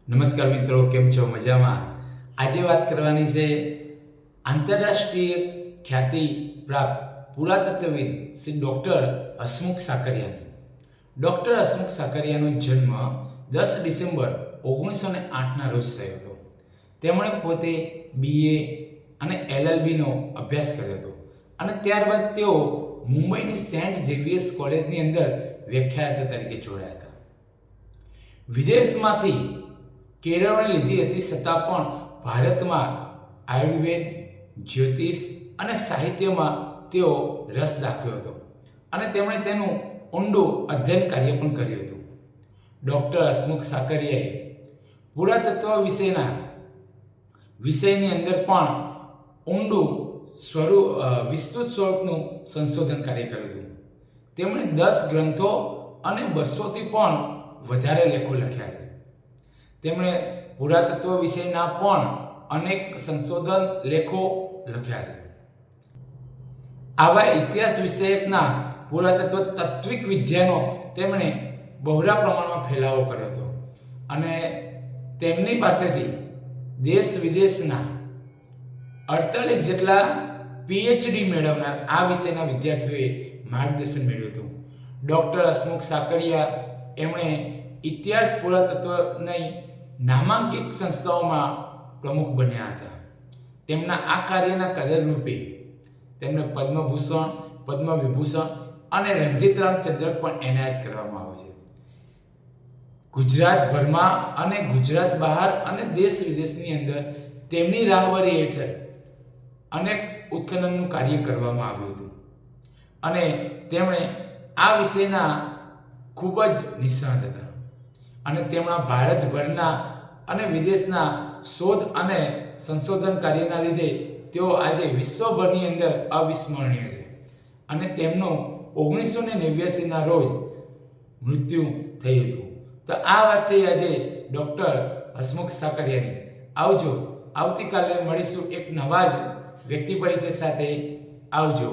નમસ્કાર મિત્રો, કેમ છો? મજામાં? આજે વાત કરવાની છે આંતરરાષ્ટ્રીય ખ્યાતિ પ્રાપ્ત પુરાતત્વવિદ શ્રી ડૉક્ટર હસમુખ સાકરિયાની. ડૉક્ટર હસમુખ સાકરિયાનો જન્મ 10 ડિસેમ્બર 1908ના રોજ થયો હતો. તેમણે પોતે BA અને LLBનો અભ્યાસ કર્યો હતો અને ત્યારબાદ તેઓ મુંબઈની સેન્ટ ઝેવિયર્સ કોલેજની અંદર વ્યાખ્યાતા તરીકે જોડાયા હતા. વિદેશમાંથી કેળવણી લીધી હતી છતાં પણ ભારતમાં આયુર્વેદ, જ્યોતિષ અને સાહિત્યમાં તેઓ રસ દાખવ્યો હતો અને તેમણે તેનું ઊંડું અધ્યયન કાર્ય પણ કર્યું હતું. ડૉક્ટર હસમુખ સાકરિયાએ પુરાતત્વ વિષયની અંદર પણ ઊંડું વિસ્તૃત સ્વરૂપનું સંશોધન કાર્ય કર્યું હતું. તેમણે 10 ગ્રંથો અને 200થી પણ વધારે લેખો લખ્યા છે. તેમણે પુરાતત્વ વિષયના પણ અનેક સંશોધન લેખો લખ્યા છે. આવા ઇતિહાસ વિષયકના પુરાતત્વ તાત્વિક વિદ્યાનો તેમણે બહોળા પ્રમાણમાં ફેલાવો કર્યો હતો અને તેમની પાસેથી દેશ વિદેશના 48 જેટલા PhD મેળવનાર આ વિષયના વિદ્યાર્થીઓએ માર્ગદર્શન મેળવ્યું હતું. ડૉક્ટર હસમુખ સાકરિયા એમણે ઇતિહાસ પુરાતત્વની નામાંકિત સંસ્થાઓમાં પ્રમુખ બન્યા હતા. તેમના આ કાર્યના કદરરૂપે તેમને પદ્મભૂષણ, પદ્મવિભૂષણ અને રંજીતરામ ચંદ્રક પણ એનાયત કરવામાં આવે છે. ગુજરાતભરમાં અને ગુજરાત બહાર અને દેશ વિદેશની અંદર તેમની રાહબરી હેઠળ અનેક ઉત્ખનનનું કાર્ય કરવામાં આવ્યું હતું અને તેમણે આ વિષયના ખૂબ જ નિષ્ણાત હતા અને તેમના ભારતભરના અને વિદેશના શોધ અને સંશોધન કાર્યના લીધે તેઓ આજે વિશ્વભરની અંદર અવિસ્મરણીય છે અને તેમનું 1989ના રોજ મૃત્યુ થયું હતું. તો આ વાત થઈ આજે ડૉક્ટર હસમુખ સાકરિયાની. આવજો. આવતીકાલે મળીશું એક નવા જ વ્યક્તિ પરિચય સાથે. આવજો.